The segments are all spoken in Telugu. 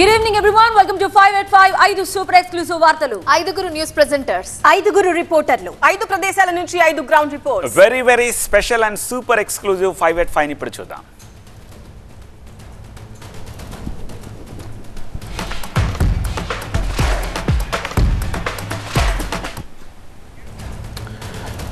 Good evening everyone. Welcome to 5 at 5. ఐదు సూపర్ ఎక్స్క్లూసివ్ వార్తలు. ఐదుగురు న్యూస్ ప్రెజెంటర్స్. ఐదుగురు రిపోర్టర్లు. ఐదు ప్రదేశాల నుంచి ఐదు ground reports. Very special and super exclusive 5 at 5 ని ఇప్పుడు చూద్దాం.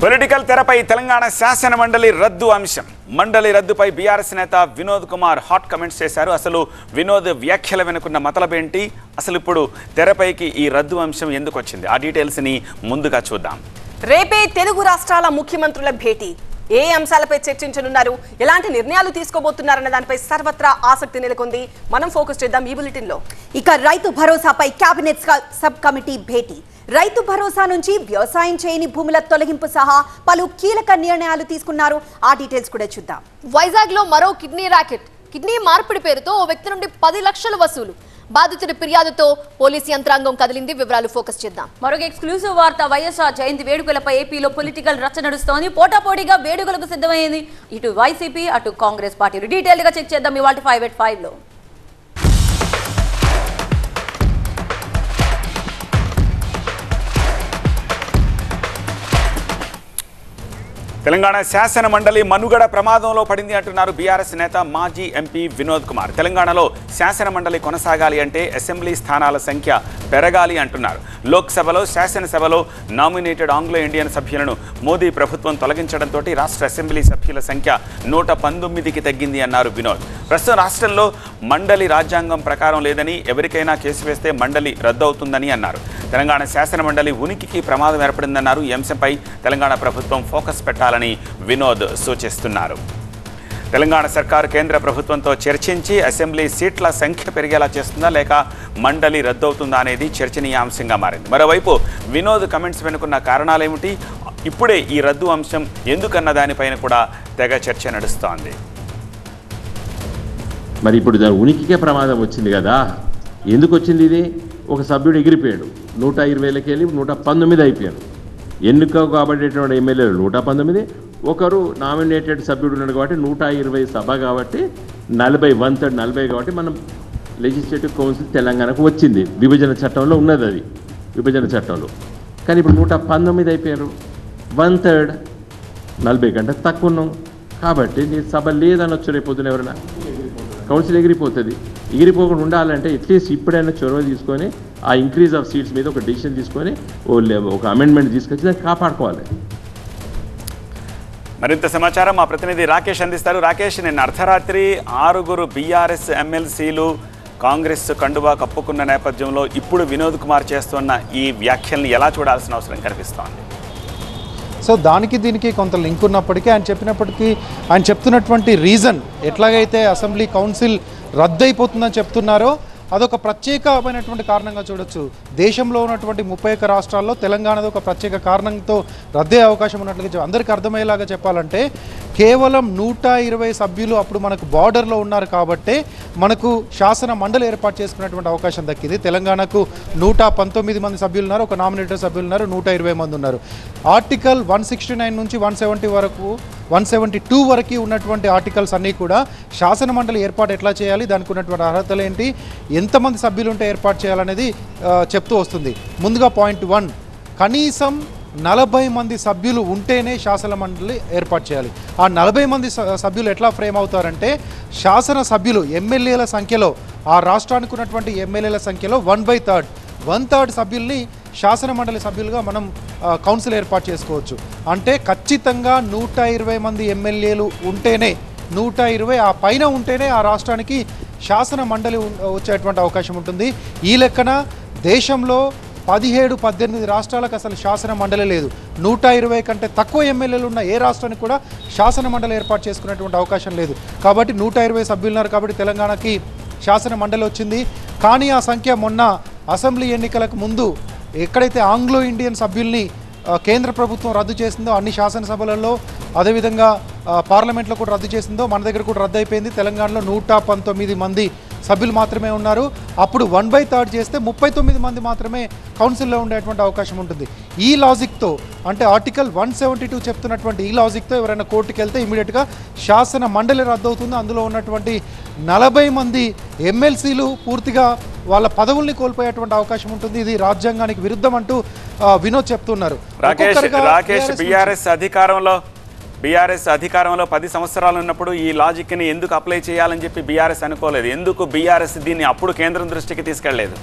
పొలిటికల్ తెరపై తెలంగాణ శాసన మండలి రద్దు అంశం. మండలి రద్దుపై బీఆర్ఎస్ నేత వినోద్ కుమార్ హాట్ కమెంట్స్ చేశారు. అసలు వినోద్ వ్యాఖ్యల వెనుకున్న మతలబేంటి, అసలు ఇప్పుడు తెరపైకి ఈ రద్దు అంశం ఎందుకు వచ్చింది, ఆ డీటెయిల్స్ ని ముందుగా చూద్దాం. రేపే తెలుగు రాష్ట్రాల ముఖ్యమంత్రుల భేటీ. ఏ అంశాలపై చర్చించనున్నారు, ఎలాంటి నిర్ణయాలు తీసుకోబోతున్నారన్న దానిపై సర్వత్రా ఆసక్తి నెలకొంది. మనం ఫోకస్ చేద్దాం ఈ బులెటిన్ లో. ఇక రైతు భరోసాపై కేబినెట్ సబ్ కమిటీ భేటీ. రైతు భరోసా నుంచి వ్యవసాయం చేయని భూముల తొలగింపు సహా పలు కీలక నిర్ణయాలు తీసుకున్నారు. ఆ డీటెయిల్స్ కూడా చూద్దాం. వైజాగ్ లో మరో కిడ్నీ ర్యాకెట్. కిడ్నీ మార్పిడి పేరుతో ఓ వ్యక్తి నుండి 10 లక్షల వసూలు. బాధితుడి ఫిర్యాదుతో పోలీసు యంత్రాంగం కదిలింది. వివరాలు ఫోకస్ చేద్దాం. మరొక ఎక్స్క్లూసివ్ వార్త. వైఎస్ఆర్ జయంతి వేడుకలపై ఏపీలో పొలిటికల్ రచ్చ నడుస్తోంది. పోటాపోటీగా వేడుకలకు సిద్ధమైంది ఇటు వైసీపీ అటు కాంగ్రెస్ పార్టీలు. డీటెయిల్ గా చెక్ చేద్దాం ఇవాళ 5 at 5 లో. తెలంగాణ శాసన మండలి మనుగడ ప్రమాదంలో పడింది అంటున్నారు బీఆర్ఎస్ నేత మాజీ ఎంపీ వినోద్ కుమార్. తెలంగాణలో శాసన మండలి కొనసాగాలి అంటే అసెంబ్లీ స్థానాల సంఖ్య పెరగాలి అంటున్నారు. లోక్సభలో శాసనసభలో నామినేటెడ్ ఆంగ్లో ఇండియన్ సభ్యులను మోదీ ప్రభుత్వం తొలగించడంతో రాష్ట్ర అసెంబ్లీ సభ్యుల సంఖ్య 119కి తగ్గింది అన్నారు వినోద్. ప్రస్తుతం రాష్ట్రంలో మండలి రాజ్యాంగం ప్రకారం లేదని, ఎవరికైనా కేసు వేస్తే మండలి రద్దవుతుందని అన్నారు. తెలంగాణ శాసన మండలి ఉనికికి ప్రమాదం ఏర్పడిందన్నారు. ఈ అంశంపై తెలంగాణ ప్రభుత్వం ఫోకస్ పెట్టాలని వినోద్ సూచిస్తున్నారు. తెలంగాణ సర్కారు కేంద్ర ప్రభుత్వంతో చర్చించి అసెంబ్లీ సీట్ల సంఖ్య పెరిగేలా చేస్తుందా లేక మండలి రద్దవుతుందా అనేది చర్చనీయాంశంగా మారింది. మరోవైపు వినోద్ కమెంట్స్ వెనుకున్న కారణాలేమిటి, ఇప్పుడే ఈ రద్దు అంశం ఎందుకన్న దానిపైన కూడా తెగ చర్చ నడుస్తోంది. మరి ఇప్పుడు దాని ఉనికికే ప్రమాదం వచ్చింది కదా. ఎందుకు వచ్చింది ఇది? ఒక సభ్యుడు ఎగిరిపోయాడు, 120లకి వెళ్ళి 119 అయిపోయాడు. ఎన్నిక కాబట్టేటువంటి ఎమ్మెల్యేలు 119, ఒకరు నామినేటెడ్ సభ్యుడు ఉన్నాడు కాబట్టి 120 సభ కాబట్టి 40 కాబట్టి మనం లెజిస్లేటివ్ కౌన్సిల్ తెలంగాణకు వచ్చింది. విభజన చట్టంలో ఉన్నది, అది విభజన చట్టంలో. కానీ ఇప్పుడు 119 అయిపోయారు, 1/3, 40 కంటే తక్కువ ఉన్నాం కాబట్టి నీ సభ లేదనొచ్చు. రేపొద్దున ఎవరైనా కౌన్సిల్ ఎగిరిపోతుంది. ఎగిరిపోకుండా ఉండాలంటే అట్లీస్ట్ ఇప్పుడైనా చొరవ తీసుకొని ఆ ఇంక్రీజ్ ఆఫ్ సీట్స్ మీద ఒక డిసిషన్ తీసుకొని ఒక అమెండ్మెంట్ తీసుకొచ్చి దాన్ని కాపాడుకోవాలి. మరింత సమాచారం మా ప్రతినిధి రాకేష్ అందిస్తారు. రాకేష్, నిన్న అర్ధరాత్రి 6 బీఆర్ఎస్ ఎమ్మెల్సీలు కాంగ్రెస్ కండువా కప్పుకున్న నేపథ్యంలో ఇప్పుడు వినోద్ కుమార్ చేస్తున్న ఈ వ్యాఖ్యల్ని ఎలా చూడాల్సిన అవసరం కనిపిస్తోంది? సో దానికి దీనికి కొంత లింక్ ఉన్నప్పటికీ ఆయన చెప్తున్నటువంటి రీజన్ ఎట్లాగైతే అసెంబ్లీ కౌన్సిల్ రద్దయిపోతుందని చెప్తున్నారో అదొక ప్రత్యేకమైనటువంటి కారణంగా చూడొచ్చు. దేశంలో ఉన్నటువంటి 31 రాష్ట్రాల్లో తెలంగాణది ఒక ప్రత్యేక కారణంతో రద్దయ్యే అవకాశం ఉన్నట్లుగా అందరికీ అర్థమయ్యేలాగా చెప్పాలంటే కేవలం 120 సభ్యులు అప్పుడు మనకు బార్డర్లో ఉన్నారు కాబట్టి మనకు శాసన మండలి ఏర్పాటు చేసుకునేటువంటి అవకాశం దక్కింది. తెలంగాణకు 119 మంది సభ్యులు ఉన్నారు, ఒక నామినేటెడ్ సభ్యులు ఉన్నారు, 120 మంది ఉన్నారు. ఆర్టికల్ 169 నుంచి 172 వరకు ఉన్నటువంటి ఆర్టికల్స్ అన్నీ కూడా శాసన మండలి ఏర్పాటు ఎట్లా చేయాలి, దానికి ఉన్నటువంటి అర్హతలు ఏంటి, ఎంతమంది సభ్యులు ఉంటే ఏర్పాటు చేయాలనేది చెప్తూ వస్తుంది. ముందుగా పాయింట్ 1, కనీసం 40 మంది సభ్యులు ఉంటేనే శాసన మండలి ఏర్పాటు చేయాలి. ఆ 40 మంది సభ్యులు ఎట్లా ఫ్రేమ్ అవుతారంటే శాసన సభ్యులు ఎమ్మెల్యేల సంఖ్యలో, ఆ రాష్ట్రానికి ఉన్నటువంటి ఎమ్మెల్యేల సంఖ్యలో 1/3 సభ్యుల్ని శాసన మండలి సభ్యులుగా మనం కౌన్సిల్ ఏర్పాటు చేసుకోవచ్చు. అంటే ఖచ్చితంగా 120 మంది ఎమ్మెల్యేలు ఉంటేనే, 120 ఆ పైన ఉంటేనే ఆ రాష్ట్రానికి శాసన మండలి వచ్చేటువంటి అవకాశం ఉంటుంది. ఈ లెక్కన దేశంలో 17-18 రాష్ట్రాలకు అసలు శాసన మండలి లేదు. 120 కంటే తక్కువ ఎమ్మెల్యేలు ఉన్న ఏ రాష్ట్రానికి కూడా శాసన మండలి ఏర్పాటు చేసుకునేటువంటి అవకాశం లేదు. కాబట్టి 120 సభ్యులు ఉన్నారు కాబట్టి తెలంగాణకి శాసన మండలి వచ్చింది. కానీ ఆ సంఖ్య మొన్న అసెంబ్లీ ఎన్నికలకు ముందు ఎక్కడైతే ఆంగ్లో ఇండియన్ సభ్యుల్ని కేంద్ర ప్రభుత్వం రద్దు చేసిందో అన్ని శాసనసభలలో, అదేవిధంగా పార్లమెంట్లో కూడా రద్దు చేసిందో మన దగ్గర కూడా రద్దు అయిపోయింది. తెలంగాణలో 119 మంది సభ్యులు మాత్రమే ఉన్నారు. అప్పుడు 1/3 చేస్తే 39 మంది మాత్రమే కౌన్సిల్లో ఉండేటువంటి అవకాశం ఉంటుంది. ఈ లాజిక్తో అంటే ఆర్టికల్ 172 చెప్తున్నటువంటి ఈ లాజిక్తో ఎవరైనా కోర్టుకు వెళ్తే ఇమీడియట్గా శాసన మండలి రద్దవుతుంది. అందులో ఉన్నటువంటి 40 మంది ఎమ్మెల్సీలు పూర్తిగా వాళ్ళ పదవుల్ని కోల్పోయేటువంటి అవకాశం ఉంటుంది. ఇది రాజ్యాంగానికి విరుద్ధం అంటూ వినోద్ చెప్తున్నారు. రాకేష్ బీఆర్ఎస్ అధికారంలో 10 సంవత్సరాలు ఉన్నప్పుడు ఈ లాజిక్ని ఎందుకు అప్లై చేయాలని చెప్పి బీఆర్ఎస్ అనుకోలేదు? ఎందుకు బీఆర్ఎస్ దీన్ని అప్పుడు కేంద్రం దృష్టికి తీసుకెళ్లలేదు?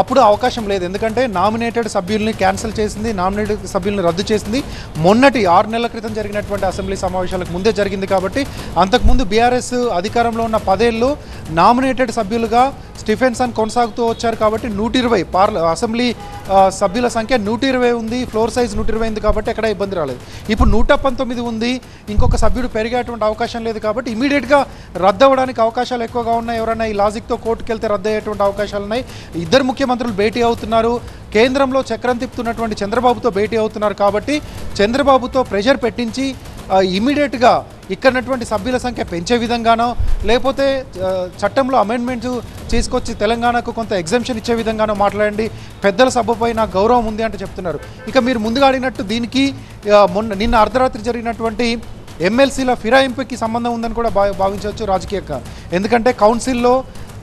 అప్పుడు అవకాశం లేదు. ఎందుకంటే నామినేటెడ్ సభ్యుల్ని క్యాన్సిల్ చేసింది, నామినేటెడ్ సభ్యుల్ని రద్దు చేసింది. మొన్నటి 6 నెలల క్రితం జరిగినటువంటి అసెంబ్లీ సమావేశాలకు ముందే జరిగింది. కాబట్టి అంతకుముందు బీఆర్ఎస్ అధికారంలో ఉన్న 10 ఏళ్ళు నామినేటెడ్ సభ్యులుగా స్టీఫెన్సన్ కొనసాగుతూ వచ్చారు. కాబట్టి 120 అసెంబ్లీ సభ్యుల సంఖ్య 120 ఉంది, ఫ్లోర్ సైజ్ 120 ఉంది. కాబట్టి ఎక్కడ ఇబ్బంది రాలేదు. ఇప్పుడు 119 ఉంది, ఇంకొక సభ్యుడు పెరిగేటువంటి అవకాశం లేదు. కాబట్టి ఇమీడియట్గా రద్దు అవ్వడానికి అవకాశాలు ఎక్కువగా ఉన్నాయి. ఎవరైనా ఈ లాజిక్తో కోర్టుకు వెళ్తే రద్దు అయ్యేటువంటి అవకాశాలు ఉన్నాయి. ఇద్దరు ముఖ్యమంత్రులు భేటీ అవుతున్నారు. కేంద్రంలో చక్రం తిప్పుతున్నటువంటి చంద్రబాబుతో భేటీ అవుతున్నారు. కాబట్టి చంద్రబాబుతో ప్రెషర్ పెట్టించి ఇమీడియట్గా ఇక్కడటువంటి సభ్యుల సంఖ్య పెంచే విధంగానో లేకపోతే చట్టంలో అమెండ్మెంట్స్ తీసుకొచ్చి తెలంగాణకు కొంత ఎగ్జంప్షన్ ఇచ్చే విధంగానో మాట్లాడండి. పెద్దల సభపై నాకు గౌరవం ఉంది అంటే చెప్తున్నారు. ఇక మీరు ముందుగా అడిగినట్టు దీనికి నిన్న అర్ధరాత్రి జరిగినటువంటి ఎమ్మెల్సీల ఫిరాయింపుకి సంబంధం ఉందని కూడా భావించవచ్చు రాజకీయంగా. ఎందుకంటే కౌన్సిల్లో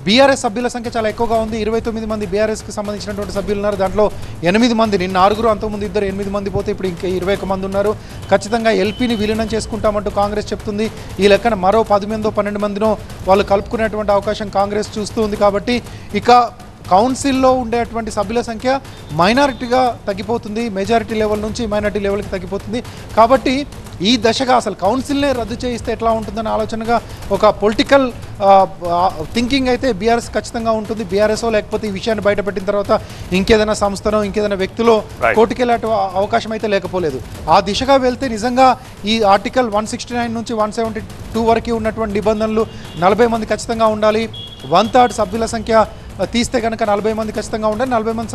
బీఆర్ఎస్ సభ్యుల సంఖ్య చాలా ఎక్కువగా ఉంది. 29 మంది బీఆర్ఎస్కి సంబంధించినటువంటి సభ్యులు ఉన్నారు. దాంట్లో 8 మంది, నిన్న 6, అంతకుముందు 2, 8 మంది పోతే ఇప్పుడు ఇంకా 21 మంది ఉన్నారు. ఖచ్చితంగా ఎల్పీని విలీనం చేసుకుంటామంటూ కాంగ్రెస్ చెప్తుంది. ఈ లెక్కన మరో 10 మందో 12 మందినో వాళ్ళు కలుపుకునేటువంటి అవకాశం కాంగ్రెస్ చూస్తూ ఉంది. కాబట్టి ఇక కౌన్సిల్లో ఉండేటువంటి సభ్యుల సంఖ్య మైనారిటీగా తగ్గిపోతుంది, మెజారిటీ లెవెల్ నుంచి మైనారిటీ లెవెల్కి తగ్గిపోతుంది. కాబట్టి ఈ దశగా అసలు కౌన్సిల్నే రద్దు చేయిస్తే ఎట్లా ఉంటుందన్న ఆలోచనగా ఒక పొలిటికల్ థింకింగ్ అయితే బీఆర్ఎస్ ఖచ్చితంగా ఉంటుంది. బీఆర్ఎస్ఓ లేకపోతే ఈ విషయాన్ని బయటపెట్టిన తర్వాత ఇంకేదైనా సంస్థనో ఇంకేదైనా వ్యక్తులో కోర్టుకెళ్ళే అవకాశం అయితే లేకపోలేదు. ఆ దిశగా వెళ్తే నిజంగా ఈ ఆర్టికల్ 169 నుంచి 172 వరకు ఉన్నటువంటి నిబంధనలు 40 మంది ఖచ్చితంగా ఉండాలి. 1/3 సభ్యుల సంఖ్య తీస్తే కనుక 40 మంది ఖచ్చితంగా ఉండాలి. 40 మంది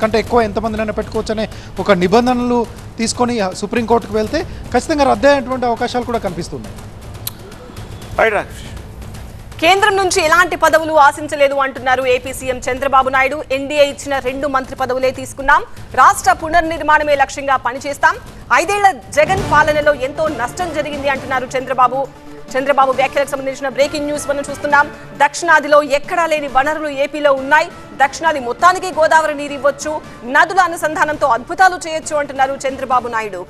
కంటే ఎక్కువ ఎంతమందినైనా పెట్టుకోవచ్చు అనే ఒక నిబంధనలు తీసుకొని సుప్రీంకోర్టుకు వెళ్తే ఖచ్చితంగా రద్దయ్యేటువంటి అవకాశాలు కూడా కనిపిస్తున్నాయి. కేంద్రం నుంచి ఎలాంటి పదవులు ఆశించలేదు అంటున్నారు AP CM Chandrababu Naidu. NDA ఇచ్చిన 2 మంత్రి పదవులే తీసుకున్నాం, రాష్ట్ర పునర్నిర్మాణమే లక్ష్యంగా పనిచేస్తాం. 5 ఏళ్ల జగన్ పాలనలో ఎంతో నష్టం జరిగింది అంటున్నారు చంద్రబాబు వ్యాఖ్యలకు సంబంధించిన బ్రేకింగ్ న్యూస్ మనం చూస్తున్నాం. దక్షిణాదిలో ఎక్కడా లేని వనరులు ఏపీలో ఉన్నాయి. దక్షిణాది మొత్తానికి గోదావరి నీరు ఇవ్వచ్చు, నదుల అనుసంధానంతో అద్భుతాలు చేయొచ్చు అంటున్నారు చంద్రబాబు నాయుడు.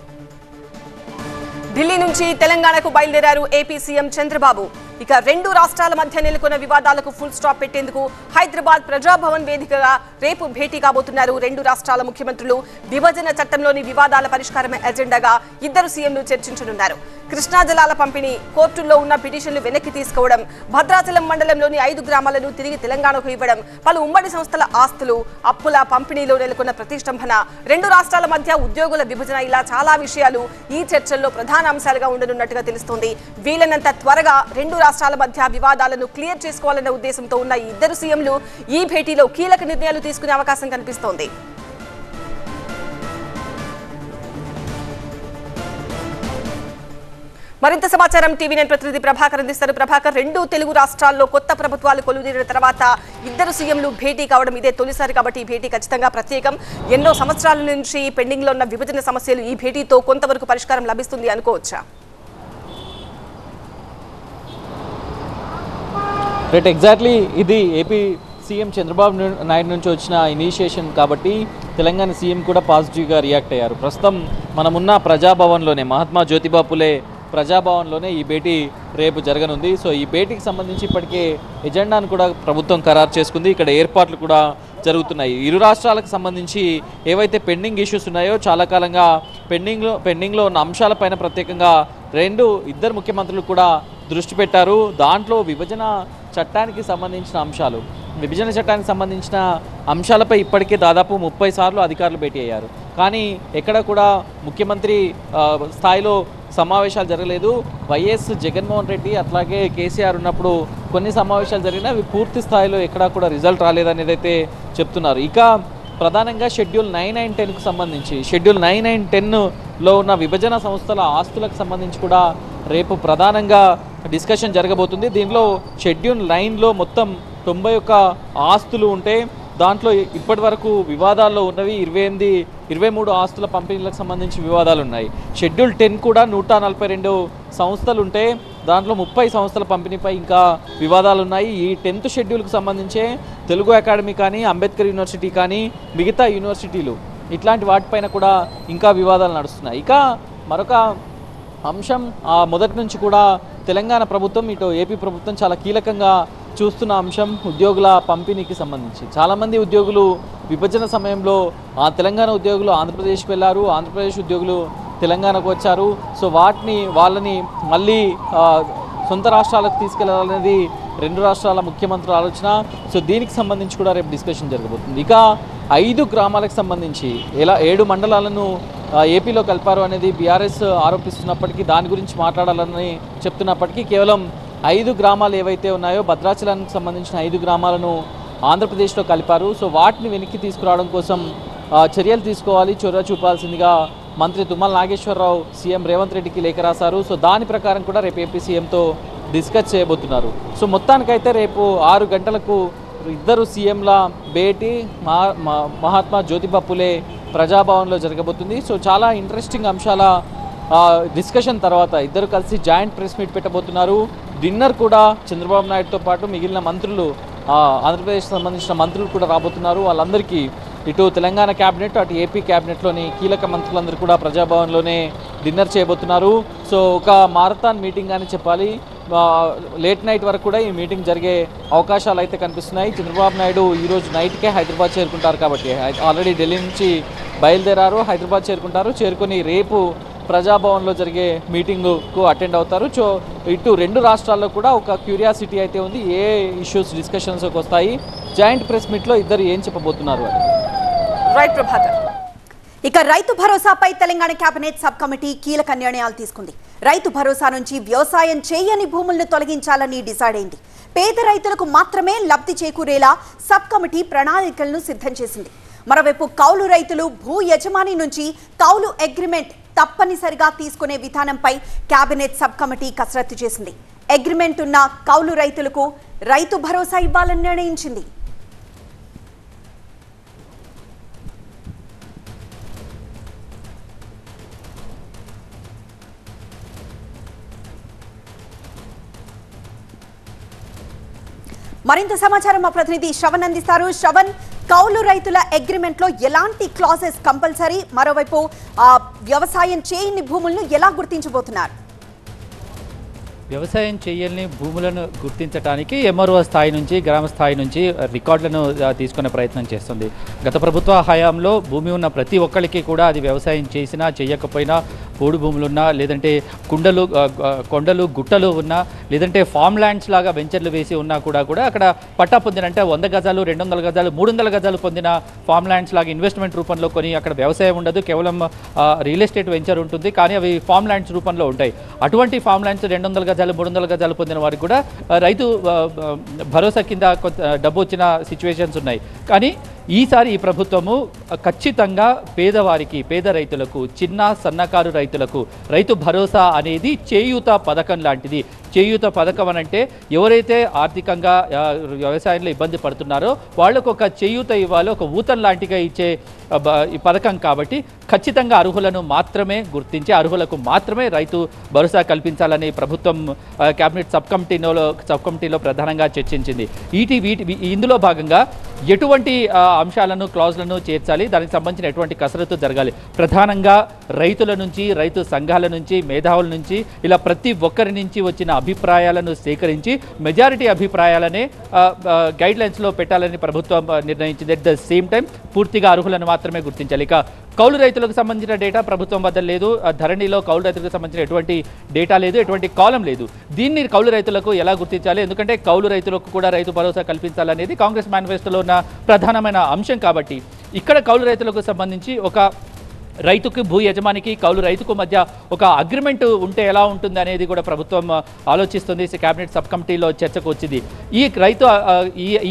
ఢిల్లీ నుంచి తెలంగాణకు బయలుదేరారు ఏపీ సీఎం చంద్రబాబు. ఇక 2 రాష్ట్రాల మధ్య నెలకొన్న వివాదాలకు ఫుల్ స్టాప్ పెట్టేందుకు హైదరాబాద్ ప్రజాభవన్ వేదికగా రేపు భేటీ కాబోతున్నారు 2 రాష్ట్రాల ముఖ్యమంత్రులు. విభజన చట్టంలోని వివాదాల పరిష్కారమే ఎజెండాగా ఇద్దరు సీఎంలు చర్చించనున్నారు. కృష్ణా జలాల పంపిణీ, కోర్టుల్లో ఉన్న పిటిషన్లు వెనక్కి తీసుకోవడం, భద్రాచలం మండలంలోని 5 గ్రామాలను తిరిగి తెలంగాణకు ఇవ్వడం, పలు ఉమ్మడి సంస్థల ఆస్తులు, అప్పుల పంపిణీలో నెలకొన్న ప్రతిష్టంభన, 2 రాష్ట్రాల మధ్య ఉద్యోగుల విభజన, ఇలా చాలా విషయాలు ఈ చర్చల్లో ప్రధాన అంశాలుగా ఉండనున్నట్టుగా తెలుస్తోంది. వీలైనంత త్వరగా 2 రాష్ట్రాల మధ్య వివాదాలను క్లియర్ చేసుకోవాలన్న ఉద్దేశంతో ఉన్న ఈ ఇద్దరు సీఎంలు ఈ భేటీలో కీలక నిర్ణయాలు తీసుకునే అవకాశం కనిపిస్తోంది. మరింత సమాచారం టీవీ9 ప్రతినిధి ప్రభాకర్ అందిస్తారు. ప్రభాకర్, 2 తెలుగు రాష్ట్రాల్లో కొత్త ప్రభుత్వాలు కొలువుదీరిన తర్వాత ఇద్దరు సీఎంలు భేటీ కావడం ఇదే తొలిసారి. కాబట్టి ఈ భేటీ ఖచ్చితంగా ప్రత్యేకం. ఎన్నో సంవత్సరాల నుంచి పెండింగ్ లో ఉన్న విభజన సమస్యలు ఈ భేటీతో కొంతవరకు పరిష్కారం లభిస్తుంది అనుకోవచ్చా? రైట్, ఎగ్జాక్ట్లీ ఇది ఏపీ సీఎం చంద్రబాబు నాయుడు నుంచి వచ్చిన ఇనిషియేషన్ కాబట్టి తెలంగాణ సీఎం కూడా పాజిటివ్గా రియాక్ట్ అయ్యారు. ప్రస్తుతం మనమున్న ప్రజాభవన్లోనే, మహాత్మా జ్యోతిబా పులే ప్రజాభవన్లోనే ఈ భేటీ రేపు జరగనుంది. సో ఈ భేటీకి సంబంధించి ఇప్పటికే ఎజెండాను కూడా ప్రభుత్వం ఖరారు చేసుకుంది. ఇక్కడ ఏర్పాట్లు కూడా జరుగుతున్నాయి. ఇరు రాష్ట్రాలకు సంబంధించి ఏవైతే పెండింగ్ ఇష్యూస్ ఉన్నాయో, చాలా కాలంగా పెండింగ్లో ఉన్న అంశాలపైన ప్రత్యేకంగా ఇద్దరు ముఖ్యమంత్రులు కూడా దృష్టి పెట్టారు. దాంట్లో విభజన చట్టానికి సంబంధించిన అంశాలపై ఇప్పటికే దాదాపు 30 సార్లు అధికారులు భేటీ అయ్యారు. కానీ ఎక్కడ కూడా ముఖ్యమంత్రి స్థాయిలో సమావేశాలు జరగలేదు. వైఎస్ జగన్మోహన్ రెడ్డి అట్లాగే కేసీఆర్ ఉన్నప్పుడు కొన్ని సమావేశాలు జరిగినా అవి పూర్తి స్థాయిలో ఎక్కడా కూడా రిజల్ట్ రాలేదనేది అయితే చెప్తున్నారు. ఇక ప్రధానంగా షెడ్యూల్ 9 and 10కు సంబంధించి, షెడ్యూల్ 9 and 10లో ఉన్న విభజన సంస్థల ఆస్తులకు సంబంధించి కూడా రేపు ప్రధానంగా డిస్కషన్ జరగబోతుంది. దీనిలో షెడ్యూల్ 9లో మొత్తం 91 ఆస్తులు ఉంటే దాంట్లో ఇప్పటి వరకు వివాదాల్లో ఉన్నవి 23 ఆస్తుల పంపిణీలకు సంబంధించి వివాదాలు ఉన్నాయి. షెడ్యూల్ 10 కూడా 142 సంస్థలు ఉంటే దాంట్లో 30 సంస్థల పంపిణీపై ఇంకా వివాదాలు ఉన్నాయి. ఈ 10th షెడ్యూల్కి సంబంధించే తెలుగు అకాడమీ కానీ, అంబేద్కర్ యూనివర్సిటీ కానీ, మిగతా యూనివర్సిటీలు ఇట్లాంటి వాటిపైన కూడా ఇంకా వివాదాలు నడుస్తున్నాయి. ఇక మరొక అంశం మొదటి నుంచి కూడా తెలంగాణ ప్రభుత్వం ఇటు ఏపీ ప్రభుత్వం చాలా కీలకంగా చూస్తున్న అంశం ఉద్యోగుల పంపిణీకి సంబంధించి. చాలామంది ఉద్యోగులు విభజన సమయంలో తెలంగాణ ఉద్యోగులు ఆంధ్రప్రదేశ్కి వెళ్ళారు, ఆంధ్రప్రదేశ్ ఉద్యోగులు తెలంగాణకు వచ్చారు. సో వాళ్ళని మళ్ళీ సొంత రాష్ట్రాలకు తీసుకెళ్లాలనేది 2 రాష్ట్రాల ముఖ్యమంత్రుల ఆలోచన. సో దీనికి సంబంధించి కూడా రేపు డిస్కషన్ జరగబోతుంది. ఇక 5 గ్రామాలకు సంబంధించి 7 మండలాలను ఏపీలో కలిపారు అనేది బీఆర్ఎస్ ఆరోపిస్తున్నప్పటికీ, దాని గురించి మాట్లాడాలని చెప్తున్నప్పటికీ కేవలం 5 గ్రామాలు ఏవైతే ఉన్నాయో భద్రాచలానికి సంబంధించిన 5 గ్రామాలను ఆంధ్రప్రదేశ్లో కలిపారు. సో వాటిని వెనక్కి తీసుకురావడం కోసం చర్యలు తీసుకోవాలి, చొరవ చూపాల్సిందిగా మంత్రి తుమ్మల నాగేశ్వరరావు సీఎం రేవంత్ రెడ్డికి లేఖ రాశారు. సో దాని ప్రకారం కూడా రేపు ఏపీ సీఎంతో డిస్కస్ చేయబోతున్నారు. సో మొత్తానికైతే రేపు 6 గంటలకు ఇద్దరు సీఎంల భేటీ మహాత్మా జ్యోతిబా పులే ప్రజాభవన్లో జరగబోతుంది. సో చాలా ఇంట్రెస్టింగ్ అంశాల డిస్కషన్ తర్వాత ఇద్దరు కలిసి జాయింట్ ప్రెస్ మీట్ పెట్టబోతున్నారు. డిన్నర్ కూడా చంద్రబాబు నాయుడుతో పాటు మిగిలిన మంత్రులు, ఆంధ్రప్రదేశ్ సంబంధించిన మంత్రులు కూడా రాబోతున్నారు. వాళ్ళందరికీ ఇటు తెలంగాణ క్యాబినెట్, అటు ఏపీ క్యాబినెట్లోని కీలక మంత్రులందరూ కూడా ప్రజాభవన్లోనే డిన్నర్ చేయబోతున్నారు. సో ఒక మారథాన్ మీటింగ్ అని చెప్పాలి. లేట్ నైట్ వరకు కూడా ఈ మీటింగ్ జరిగే అవకాశాలు అయితే కనిపిస్తున్నాయి. చంద్రబాబు నాయుడు ఈరోజు నైట్కే హైదరాబాద్ చేరుకుంటారు కాబట్టి ఆల్రెడీ ఢిల్లీ నుంచి బయలుదేరారు, హైదరాబాద్ చేరుకొని రేపు ప్రజాభవన్లో జరిగే మీటింగ్కు అటెండ్ అవుతారు. సో ఇటు 2 రాష్ట్రాల్లో కూడా ఒక క్యూరియాసిటీ అయితే ఉంది, ఏ ఇష్యూస్ డిస్కషన్స్కి వస్తాయి, జాయింట్ ప్రెస్ మీట్లో ఇద్దరు ఏం చెప్పబోతున్నారు అని. రైట్ ప్రభాకర్. ఇక రైతు భరోసాపై తెలంగాణ కేబినెట్ సబ్ కమిటీ కీలక నిర్ణయాలు తీసుకుంది. రైతు భరోసా నుంచి వ్యవసాయం చేయని భూములను తొలగించాలని డిసైడ్ అయింది. పేద రైతులకు మాత్రమే లబ్ధి చేకూరేలా సబ్ కమిటీ ప్రణాళికలను సిద్ధం చేసింది. మరోవైపు కౌలు రైతులు భూ యజమాని నుంచి కౌలు అగ్రిమెంట్ తప్పనిసరిగా తీసుకునే విధానంపై కేబినెట్ సబ్ కమిటీ కసరత్తు చేసింది. అగ్రిమెంట్ ఉన్న కౌలు రైతులకు రైతు భరోసా ఇవ్వాలని నిర్ణయించింది. మరింత సమాచారం మా ప్రతినిధి శ్రవణ్ అందిస్తారు. శ్రవణ్, కౌలు రైతుల అగ్రిమెంట్ లో ఎలాంటి క్లాజెస్ కంపల్సరీ, మరోవైపు వ్యవసాయం చేయని భూములను ఎలా గుర్తించబోతున్నారు? వ్యవసాయం చేయని భూములను గుర్తించడానికి ఎంఆర్ఓ స్థాయి నుంచి, గ్రామ స్థాయి నుంచి రికార్డులను తీసుకునే ప్రయత్నం చేస్తుంది. గత ప్రభుత్వ హయాంలో భూమి ఉన్న ప్రతి ఒక్కరికి కూడా అది వ్యవసాయం చేసినా చేయకపోయినా, పోడు భూములున్నా, లేదంటే కొండలు గుట్టలు ఉన్నా, లేదంటే ఫామ్ ల్యాండ్స్ లాగా వెంచర్లు వేసి ఉన్నా కూడా అక్కడ పట్టా పొందినంటే 100 గజాలు, 200 గజాలు, 300 గజాలు పొందిన ఫామ్ ల్యాండ్స్ లాగా ఇన్వెస్ట్మెంట్ రూపంలో కొని అక్కడ వ్యవసాయం ఉండదు, కేవలం రియల్ ఎస్టేట్ వెంచర్ ఉంటుంది, కానీ అవి ఫామ్ ల్యాండ్స్ రూపంలో ఉంటాయి. అటువంటి ఫామ్ ల్యాండ్స్ 200 గజాలు, 300 గజాలు పొందిన వారికి కూడా రైతు భరోసా కింద డబ్బు వచ్చిన సిచ్యువేషన్స్ ఉన్నాయి. కానీ ఈసారి ఈ ప్రభుత్వము ఖచ్చితంగా పేదవారికి, పేద రైతులకు, చిన్న సన్నకారు రైతులకు రైతు భరోసా అనేది చేయూత పథకం లాంటిది. చేయూత పథకం అనంటే ఎవరైతే ఆర్థికంగా వ్యవసాయంలో ఇబ్బంది పడుతున్నారో వాళ్ళకు ఒక చేయూత ఇవ్వాలి, ఒక ఊతం లాంటిగా ఇచ్చే ఈ పథకం కాబట్టి ఖచ్చితంగా అర్హులను మాత్రమే గుర్తించి అర్హులకు మాత్రమే రైతు భరోసా కల్పించాలని ప్రభుత్వం కేబినెట్ సబ్ కమిటీలో ప్రధానంగా చర్చించింది. ఇందులో భాగంగా ఎటువంటి అంశాలను, క్లాజ్లను చేర్చాలి, దానికి సంబంధించిన ఎటువంటి కసరత్తు జరగాలి, ప్రధానంగా రైతుల నుంచి, రైతు సంఘాల నుంచి, మేధావుల నుంచి, ఇలా ప్రతి ఒక్కరి నుంచి వచ్చిన అభిప్రాయాలను సేకరించి మెజారిటీ అభిప్రాయాలనే గైడ్లైన్స్లో పెట్టాలని ప్రభుత్వం నిర్ణయించింది. అట్ ద సేమ్ టైం పూర్తిగా అర్హులను మాత్రమే గుర్తించాలి. ఇక కౌలు రైతులకు సంబంధించిన డేటా ప్రభుత్వం వద్ద లేదు. ధరణిలో కౌలు రైతులకు సంబంధించిన ఎటువంటి డేటా లేదు, ఎటువంటి కాలం లేదు. దీన్ని కౌలు రైతులకు ఎలా గుర్తించాలి, ఎందుకంటే కౌలు రైతులకు కూడా రైతు భరోసా కల్పించాలనేది కాంగ్రెస్ మేనిఫెస్టోలో ఉన్న ప్రధానమైన అంశం కాబట్టి ఇక్కడ కౌలు రైతులకు సంబంధించి ఒక రైతుకు భూ యజమానికి కౌలు రైతుకు మధ్య ఒక అగ్రిమెంట్ ఉంటే ఎలా ఉంటుంది అనేది కూడా ప్రభుత్వం ఆలోచిస్తుంది. కేబినెట్ సబ్ కమిటీలో చర్చకు వచ్చింది.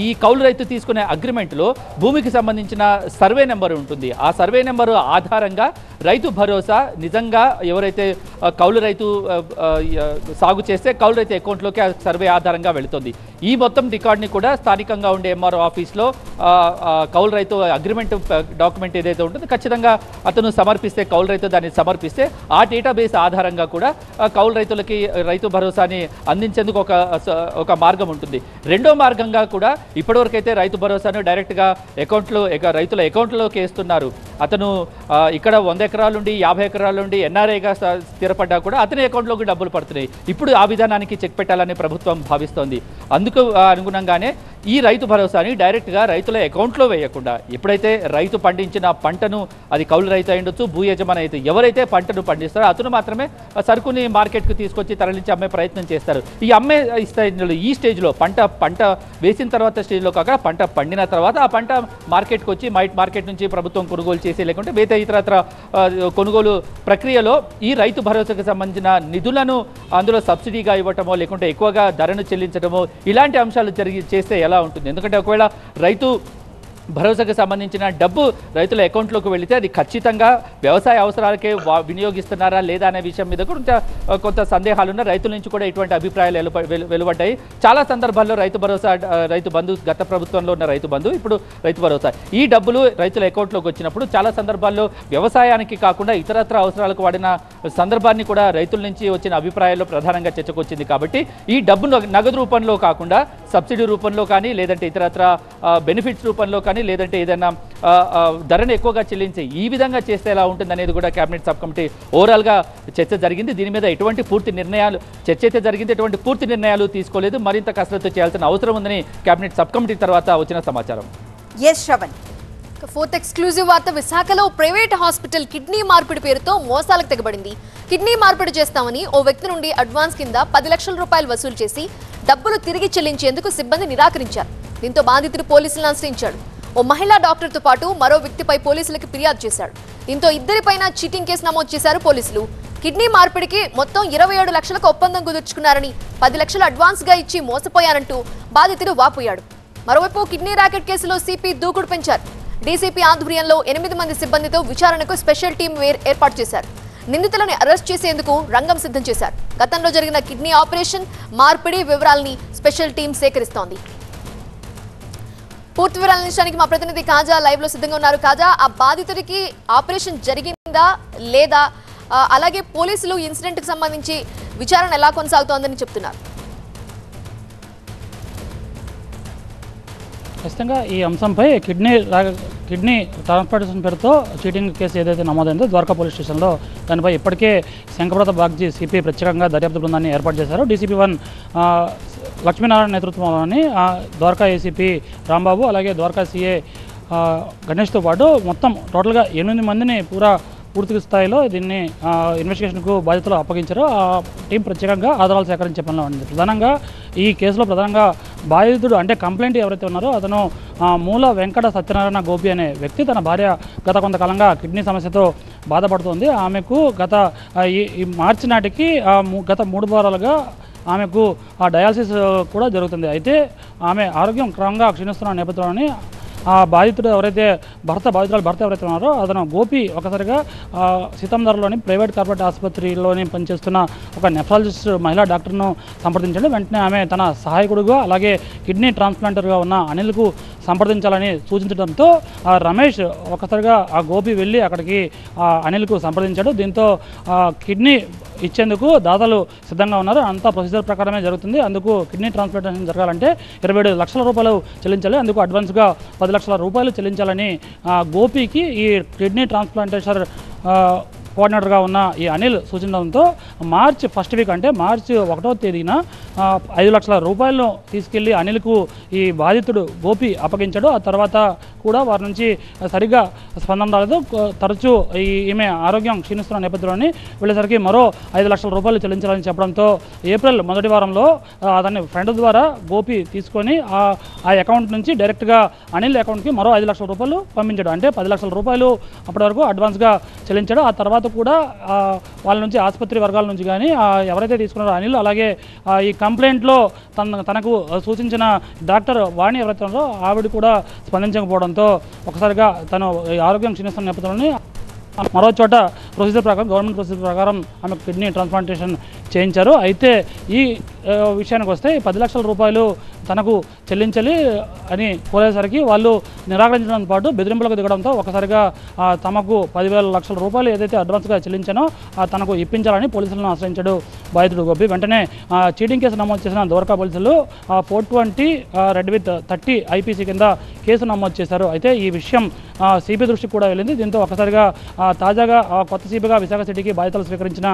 ఈ కౌలు రైతు తీసుకునే అగ్రిమెంట్లో భూమికి సంబంధించిన సర్వే నెంబర్ ఉంటుంది. ఆ సర్వే నెంబరు ఆధారంగా రైతు భరోసా నిజంగా ఎవరైతే కౌలు రైతు సాగు చేస్తే కౌలు రైతు అకౌంట్లోకి ఆ సర్వే ఆధారంగా వెళుతుంది. ఈ మొత్తం రికార్డ్ని కూడా స్థానికంగా ఉండే ఎంఆర్ఓ ఆఫీస్లో కౌలు రైతు అగ్రిమెంట్ డాక్యుమెంట్ ఏదైతే ఉంటుందో ఖచ్చితంగా అతను సమర్పిస్తే, కౌలు రైతు దాన్ని సమర్పిస్తే ఆ డేటాబేస్ ఆధారంగా కూడా కౌలు రైతులకి రైతు భరోసాని అందించేందుకు ఒక మార్గం ఉంటుంది. రెండో మార్గంగా కూడా ఇప్పటివరకైతే రైతు భరోసాను డైరెక్ట్గా రైతుల అకౌంట్లోకి వేస్తున్నారు. అతను ఇక్కడ 100 ఎకరాల నుండి 50 ఎకరాల నుండి ఎన్ఆర్ఐగా స్థిరపడ్డా కూడా అతని అకౌంట్లోకి డబ్బులు పడుతున్నాయి. ఇప్పుడు ఆ విధానానికి చెక్ పెట్టాలని ప్రభుత్వం భావిస్తోంది. అందుకు అనుగుణంగానే ఈ రైతు భరోసాని డైరెక్ట్గా రైతుల అకౌంట్లో వేయకుండా ఎప్పుడైతే రైతు పండించిన పంటను, అది కౌలు రైతు అయి ఉండొచ్చు, భూ యజమాని అయితే ఎవరైతే పంటను పండిస్తారో అతను మాత్రమే సరుకుని మార్కెట్కు తీసుకొచ్చి తరలించి అమ్మే ప్రయత్నం చేస్తారు. ఈ స్టేజ్లో పంట వేసిన తర్వాత స్టేజ్లో కాక పంట పండిన తర్వాత ఆ పంట మార్కెట్కి వచ్చి మార్కెట్ నుంచి ప్రభుత్వం కొనుగోలు చేసి, లేకుంటే వేరే ఇతరత్ర కొనుగోలు ప్రక్రియలో ఈ రైతు భరోసాకు సంబంధించిన నిధులను అందులో సబ్సిడీగా ఇవ్వటమో లేకుంటే ఎక్కువగా ధరను చెల్లించడమో ఇలాంటి అంశాలు చేస్తే ఎలా ఉంటుంది? ఎందుకంటే ఒకవేళ రైతు భరోసాకు సంబంధించిన డబ్బు రైతుల అకౌంట్లోకి వెళితే అది ఖచ్చితంగా వ్యవసాయ అవసరాలకే వినియోగిస్తున్నారా లేదా అనే విషయం మీద కూడా కొంత సందేహాలున్న రైతుల నుంచి కూడా ఇటువంటి అభిప్రాయాలు వెలువడ్డాయి. చాలా సందర్భాల్లో రైతు భరోసా, రైతు బంధు, గత ప్రభుత్వంలో ఉన్న రైతు బంధు, ఇప్పుడు రైతు భరోసా, ఈ డబ్బులు రైతుల అకౌంట్లోకి వచ్చినప్పుడు చాలా సందర్భాల్లో వ్యవసాయానికి కాకుండా ఇతరత్ర అవసరాలకు వాడిన సందర్భాన్ని కూడా రైతుల నుంచి వచ్చిన అభిప్రాయాల్లో ప్రధానంగా చర్చకు వచ్చింది. కాబట్టి ఈ డబ్బు నగదు రూపంలో కాకుండా సబ్సిడీ రూపంలో కానీ, లేదంటే ఇతరత్ర బెనిఫిట్స్ రూపంలో కానీ, లేదంటే ఏదైనా ధరను ఎక్కువగా చెల్లించి ఈ విధంగా చేస్తే ఎలా ఉంటుంది అనేది కూడా కేబినెట్ సబ్ కమిటీ ఓవరాల్గా చర్చ జరిగింది. దీని మీద ఎటువంటి పూర్తి నిర్ణయాలు, చర్చ అయితే జరిగింది, ఎటువంటి పూర్తి నిర్ణయాలు తీసుకోలేదు. మరింత కసరత్తు చేయాల్సిన అవసరం ఉందని కేబినెట్ సబ్ కమిటీ తర్వాత వచ్చిన సమాచారం. ఫోర్త్ ఎక్స్క్లూజివ్ వార్త. విశాఖలో ప్రైవేట్ హాస్పిటల్ కిడ్నీ మార్పిడి పేరుతో మోసాలకు తెగబడింది. కిడ్నీ మార్పిడి చేస్తామని ఓ వ్యక్తి నుండి అడ్వాన్స్ కింద 10 లక్షల రూపాయలు వసూలు చేసి డబ్బులు తిరిగి చెల్లించేందుకు సిబ్బంది నిరాకరించారు. దీంతో బాధితుడు పోలీసులను ఆశ్రయించాడు. ఓ మహిళా డాక్టర్తో పాటు మరో వ్యక్తిపై పోలీసులకు ఫిర్యాదు చేశాడు. దీంతో ఇద్దరిపైన చీటింగ్ కేసు నమోదు చేశారు పోలీసులు. కిడ్నీ మార్పిడికి మొత్తం 27 లక్షలకు ఒప్పందం కుదుర్చుకున్నారని, 10 లక్షలు అడ్వాన్స్గా ఇచ్చి మోసపోయారంటూ బాధితుడు వాపోయాడు. మరోవైపు కిడ్నీ ర్యాకెట్ కేసులో సిపి దూకుడు పెంచారు. డీసీపీ ఆధ్వర్యంలో 8 మంది సిబ్బందితో విచారణకు స్పెషల్ టీం ఏర్పాటు చేశారు. నిందితులను అరెస్ట్ చేసేందుకు రంగం సిద్ధం చేశారు. గతంలో జరిగిన కిడ్నీ ఆపరేషన్ మార్పిడి వివరాలని స్పెషల్ టీం సేకరిస్తోంది. పూర్తి వివరాలు అందించడానికి మా ప్రతినిధి కాజా లైవ్ లో సిద్ధంగా ఉన్నారు. కాజా, ఆ బాధితుడికి ఆపరేషన్ జరిగిందా లేదా, అలాగే పోలీసులు ఇన్సిడెంట్ కి సంబంధించి విచారణ ఎలా కొనసాగుతోందని చెప్తున్నారు? ఖచ్చితంగా ఈ అంశంపై కిడ్నీ ట్రాన్స్ప్లాంటేషన్ పేరుతో చీటింగ్ కేసు ఏదైతే నమోదైందో ద్వారకా పోలీస్ స్టేషన్లో, దానిపై ఇప్పటికే శంకరప్రత బాగ్జీ సిపి ప్రత్యేకంగా దర్యాప్తు బృందాన్ని ఏర్పాటు చేశారు. డీసీపీ 1 లక్ష్మీనారాయణ నేతృత్వంలోని ద్వారకా ఏసీపీ రాంబాబు, అలాగే ద్వారకా సీఏ గణేష్తో పాటు మొత్తం టోటల్గా 8 మందిని పూర్తి స్థాయిలో దీన్ని ఇన్వెస్టిగేషన్కు బాధ్యతలు అప్పగించారు. ఆ టీం ప్రత్యేకంగా ఆధారాలు సేకరించే పనిలో ఉంది. ప్రధానంగా ఈ కేసులో బాధితుడు అంటే కంప్లైంట్ ఎవరైతే ఉన్నారో అతను మూల వెంకట సత్యనారాయణ గోపి అనే వ్యక్తి. తన భార్య గత కొంతకాలంగా కిడ్నీ సమస్యతో బాధపడుతోంది. ఆమెకు ఈ మార్చి నాటికి గత 3 వారాలుగా ఆమెకు డయాలసిస్ కూడా జరుగుతుంది. అయితే ఆమె ఆరోగ్యం క్రమంగా క్షీణిస్తున్న నేపథ్యంలోని ఆ బాధితుడు బాధితురాలు భర్త ఎవరైతే ఉన్నారో అతను గోపి ఒకసారిగా సీతంధరలోని ప్రైవేట్ కార్పొరేట్ ఆసుపత్రిలోని పనిచేస్తున్న ఒక నెఫ్రాలజిస్ట్ మహిళా డాక్టర్ను సంప్రదించండి. వెంటనే ఆమె తన సహాయకుడుగా అలాగే కిడ్నీ ట్రాన్స్ప్లాంటర్గా ఉన్న అనిల్కు సంప్రదించాలని సూచించడంతో రమేష్ ఒకసారిగా ఆ గోపి వెళ్ళి అక్కడికి అనిల్కు సంప్రదించాడు. దీంతో కిడ్నీ ఇచ్చేందుకు దాతలు సిద్ధంగా ఉన్నారు. అంతా ప్రొసీజర్ ప్రకారమే జరుగుతుంది. అందుకు కిడ్నీ ట్రాన్స్ప్లాంటేషన్ జరగాలంటే 27 లక్షల రూపాయలు చెల్లించాలి. అందుకు అడ్వాన్స్గా 10 లక్షల రూపాయలు చెల్లించాలని గోపికి ఈ కిడ్నీ ట్రాన్స్ప్లాంటేషన్ కోఆర్డినేటర్గా ఉన్న ఈ అనిల్ సూచించడంతో మార్చ్ ఫస్ట్ వీక్ అంటే మార్చి 1వ తేదీన 5 లక్షల రూపాయలను తీసుకెళ్లి అనిల్కు ఈ బాధితుడు గోపి అప్పగించాడు. ఆ తర్వాత కూడా వారి నుంచి సరిగ్గా స్పందన రాలేదు. తరచూ ఈమె ఆరోగ్యం క్షీణిస్తున్న నేపథ్యంలోని వెళ్ళేసరికి మరో 5 లక్షల రూపాయలు చెల్లించాలని చెప్పడంతో ఏప్రిల్ మొదటి వారంలో అతన్ని ఫ్రెండ్ ద్వారా గోపి తీసుకొని ఆ అకౌంట్ నుంచి డైరెక్ట్గా అనిల్ అకౌంట్కి మరో 5 లక్షల రూపాయలు పంపించాడు. అంటే 10 లక్షల రూపాయలు అప్పటి వరకు అడ్వాన్స్గా చెల్లించాడు. ఆ తర్వాత కూడా వాళ్ళ నుంచి ఆసుపత్రి వర్గాల నుంచి కానీ ఎవరైతే తీసుకున్నారో అనిల్, అలాగే ఈ కంప్లైంట్లో తనకు సూచించిన డాక్టర్ వాణి ఎవరైతే ఉన్నారో ఆవిడ కూడా స్పందించకపోవడంతో ఒకసారిగా తను ఆరోగ్యం క్షీణిస్తున్న నేపథ్యంలోని మరో చోట ప్రొసీజర్ ప్రకారం, గవర్నమెంట్ ప్రొసీజర్ ప్రకారం ఆమె కిడ్నీ ట్రాన్స్ప్లాంటేషన్ చేయించారు. అయితే ఈ విషయానికి వస్తే 10 లక్షల రూపాయలు తనకు చెల్లించాలి అని కోరేసరికి వాళ్ళు నిరాకరించడంతో పాటు బెదిరింపులకు దిగడంతో ఒకసారిగా తమకు 10,000 లక్షల రూపాయలు ఏదైతే అడ్వాన్స్గా చెల్లించానో తనకు ఇప్పించాలని పోలీసులను ఆశ్రయించాడు బాధితుడు గోపి. వెంటనే చీటింగ్ కేసు నమోదు చేసిన ద్వారకా పోలీసులు 420 రెడ్ విత్ 30 ఐపీసీ కింద కేసు నమోదు చేశారు. అయితే ఈ విషయం సిపి దృష్టికి కూడా వెళ్ళింది. దీంతో ఒకసారిగా తాజాగా కొత్త సిపిగా విశాఖ సిటీకి బాధ్యతలు స్వీకరించిన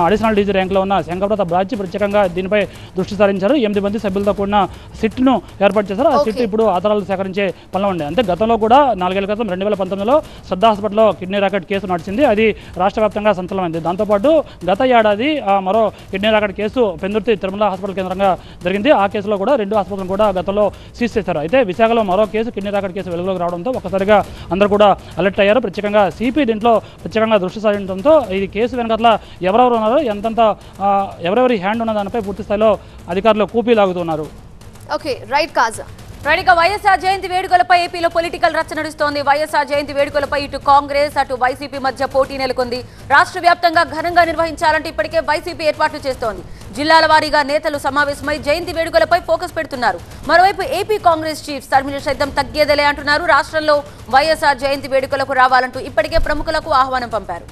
అడిషనల్ డీజీ ర్యాంక్లో ఉన్న శంకరప్రతాప్ బ్రాంచ్ ప్రత్యేకంగా దీనిపై దృష్టి సారించారు. 8 మంది సభ్యులతో కూడిన సిట్ను ఏర్పాటు చేశారు. ఆ సిట్ ఇప్పుడు ఆధారాలు సేకరించే పనిలో ఉండే. అంటే గతంలో కూడా 4 ఏళ్ల క్రితం 2019లో శ్రద్ధ హాస్పిటల్లో కిడ్నీ రాకెట్ కేసు నడిచింది. అది రాష్ట్ర వ్యాప్తంగా సంచలనమైంది. దాంతోపాటు గత ఏడాది మరో kidney racket case Pendurthi Tirumala hospital కేంద్రంగా జరిగింది. ఆ కేసులో కూడా 2 హాస్పిటల్ కూడా గతంలో సీజ్ చేశారు. అయితే విశాఖలో మరో కేసు కిడ్నీ రాకెట్ కేసు వెలుగులోకి రావడంతో ఒక్కసారిగా అందరూ కూడా అలర్ట్ అయ్యారు. ప్రత్యేకంగా సిపి దీంట్లో ప్రత్యేకంగా దృష్టి సారించడంతో ఇది కేసు వెనకట్ల ఎవరెవరు ఉన్నారో, ఎంతంత ఎవరెవరి హ్యాండ్ ఉన్న దానిపై పూర్తి స్థాయిలో అధికారులు కూపీ లాగుతున్నారు. ఓకే, రైట్ కాజా. రైట్గా వైఎస్ఆర్ జయంతి వేడుకలపై ఏపీలో పొలిటికల్ రచ్చ నడుస్తోంది. వైఎస్ఆర్ జయంతి వేడుకలపై ఇటు కాంగ్రెస్ అటు వైసీపీ మధ్య పోటీ నెలకొంది. రాష్ట్ర వ్యాప్తంగా ఘనంగా నిర్వహించాలంటే ఇప్పటికే వైసీపీ ఏర్పాట్లు చేస్తోంది. జిల్లాల వారీగా నేతలు సమావేశమై జయంతి వేడుకలపై ఫోకస్ పెడుతున్నారు. మరోవైపు ఏపీ కాంగ్రెస్ చీఫ్ షర్మిల సైతం తగ్గేదలే అంటున్నారు. రాష్ట్రంలో వైఎస్ఆర్ జయంతి వేడుకలకు రావాలంటూ ఇప్పటికే ప్రముఖులకు ఆహ్వానం పంపారు.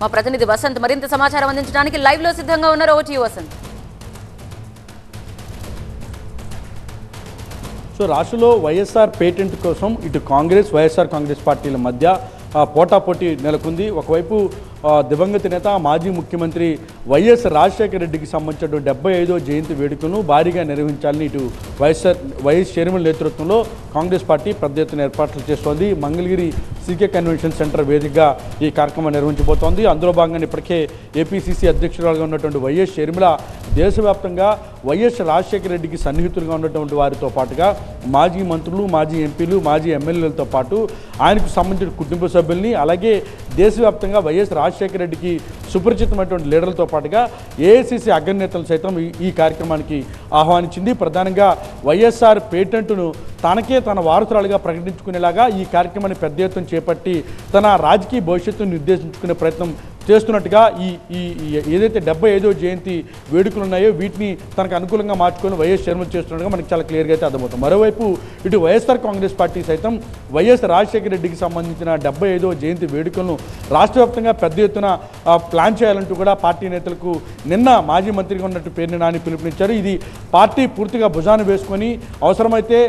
మా ప్రతినిధి వసంత్ మరింత సమాచారం అందించడానికి లైవ్ లో సిద్ధంగా ఉన్నారు. ఓటీ వసంత్. సో రాష్ట్రంలో వైఎస్ఆర్ పేటెంట్ కోసం ఇటు కాంగ్రెస్, వైఎస్ఆర్ కాంగ్రెస్ పార్టీల మధ్య పోటాపోటీ నెలకొంది. ఒకవైపు దివంగత నేత మాజీ ముఖ్యమంత్రి వైఎస్ రాజశేఖర రెడ్డికి సంబంధించిన 75వ జయంతి వేడుకలను భారీగా నిర్వహించాలని ఇటు వైఎస్ షర్మిల నేతృత్వంలో కాంగ్రెస్ పార్టీ పెద్ద ఎత్తున ఏర్పాట్లు చేస్తోంది. మంగళగిరి సీకే కన్వెన్షన్ సెంటర్ వేదికగా ఈ కార్యక్రమం నిర్వహించబోతోంది. అందులో భాగంగా ఇప్పటికే ఏపీసీసీ అధ్యక్షురాలుగా ఉన్నటువంటి వైఎస్ షర్మిల దేశవ్యాప్తంగా వైఎస్ రాజశేఖర రెడ్డికి సన్నిహితులుగా ఉన్నటువంటి వారితో పాటుగా మాజీ మంత్రులు, మాజీ ఎంపీలు, మాజీ ఎమ్మెల్యేలతో పాటు ఆయనకు సంబంధించిన కుటుంబ సభ్యుల్ని, అలాగే దేశవ్యాప్తంగా వైఎస్ రాజశేఖర రెడ్డికి సుపరిచితమైనటువంటి లీడర్లతో పాటుగా ఏఐసీసీ అగ్రనేతలు సైతం ఈ కార్యక్రమానికి ఆహ్వానించింది. ప్రధానంగా వైఎస్ఆర్ పేటెంట్ను తన వారసురాలుగా ప్రకటించుకునేలాగా ఈ కార్యక్రమాన్ని పెద్ద ఎత్తున చేపట్టి తన రాజకీయ భవిష్యత్తును నిర్దేశించుకునే ప్రయత్నం చేస్తున్నట్టుగా ఈ ఏదైతే 75వ జయంతి వేడుకలు ఉన్నాయో వీటిని తనకు అనుకూలంగా మార్చుకొని వైఎస్ షర్మిల చేస్తున్నట్టుగా మనకి చాలా క్లియర్గా అయితే అర్థమవుతుంది. మరోవైపు ఇటు వైఎస్ఆర్ కాంగ్రెస్ పార్టీ సైతం వైఎస్ రాజశేఖర రెడ్డికి సంబంధించిన 75వ జయంతి వేడుకలను రాష్ట్ర వ్యాప్తంగా పెద్ద ఎత్తున ప్లాన్ చేయాలంటూ కూడా పార్టీ నేతలకు నిన్న మాజీ మంత్రిగా ఉన్నట్టు పేర్ని నాని పిలుపునిచ్చారు. ఇది పార్టీ పూర్తిగా భుజాన్ని వేసుకొని అవసరమైతే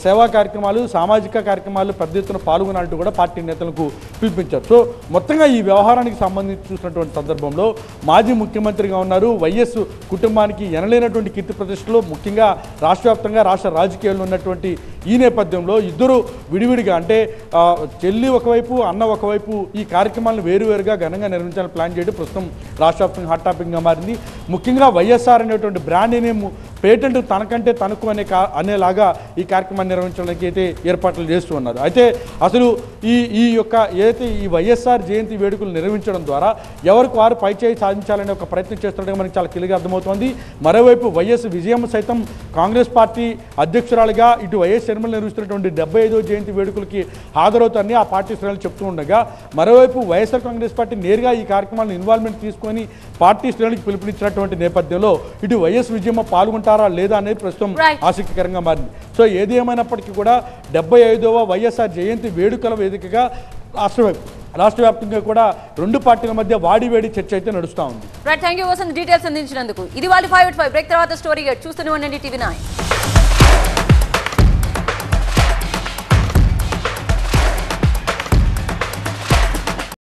సేవా కార్యక్రమాలు, సామాజిక కార్యక్రమాలు పెద్ద ఎత్తున పాల్గొనాలంటూ కూడా పార్టీ నేతలకు పిలుపునిచ్చారు. సో మొత్తంగా ఈ వ్యవహారానికి సంబంధించి చూసినటువంటి సందర్భంలో మాజీ ముఖ్యమంత్రిగా ఉన్నారు. వైఎస్ కుటుంబానికి ఎనలేనటువంటి కీర్తి ప్రతిష్టలు ముఖ్యంగా రాష్ట్ర వ్యాప్తంగా రాష్ట్ర రాజకీయాల్లో ఉన్నటువంటి ఈ నేపథ్యంలో ఇద్దరు విడివిడిగా అంటే చెల్లి ఒకవైపు, అన్న ఒకవైపు ఈ కార్యక్రమాలను వేరువేరుగా ఘనంగా నిర్వహించాలని ప్లాన్ చేయడం ప్రస్తుతం రాష్ట్ర వ్యాప్తంగా హాట్ టాపిక్గా మారింది. ముఖ్యంగా వైఎస్ఆర్ అనేటువంటి బ్రాండ్ నేమ్ పేటెంట్ తనకంటే తనకు అనేలాగా ఈ కార్యక్రమాన్ని నిర్వహించడానికి అయితే ఏర్పాట్లు చేస్తూ ఉన్నారు. అయితే అసలు ఈ యొక్క ఏదైతే ఈ వైఎస్ఆర్ జయంతి వేడుకలు నిర్వహించడం ద్వారా ఎవరికి వారు పైచేయి సాధించాలనే ఒక ప్రయత్నం చేస్తుండగా మనకి చాలా క్లియర్గా అర్థమవుతోంది. మరోవైపు వైఎస్ విజయమ్మ సైతం కాంగ్రెస్ పార్టీ అధ్యక్షురాలుగా ఇటు వైఎస్ షర్మిల నిర్వహిస్తున్నటువంటి 75వ జయంతి వేడుకలకి హాజరవుతారని ఆ పార్టీ శ్రేణులు చెప్తూ ఉండగా, మరోవైపు వైఎస్ఆర్ కాంగ్రెస్ పార్టీ నేరుగా ఈ కార్యక్రమాలను ఇన్వాల్వ్మెంట్ తీసుకొని పార్టీ శ్రేణులకు పిలుపునిచ్చినటువంటి నేపథ్యంలో ఇటు వైఎస్ విజయమ్మ పాల్గొంటారా లేదా అనేది ప్రస్తుతం ఆసక్తికరంగా మారింది. సో ఏది ఏమైనప్పటికీ కూడా 75వ వైఎస్ఆర్ జయంతి వేడుకల వేదికగా రాష్ట్ర రాష్ట్ర వ్యాప్తంగా కూడా రెండు పార్టీల మధ్య వాడివేడి చర్చ అయితే నడుస్తూ ఉంది. Right, thank you Vasanth details అందించినందుకు. ఇది వాళ్ళు 5 at 5 బ్రేక్ తర్వాత స్టోరీ గేట్ చూస్తూనే ఉండండి TV9.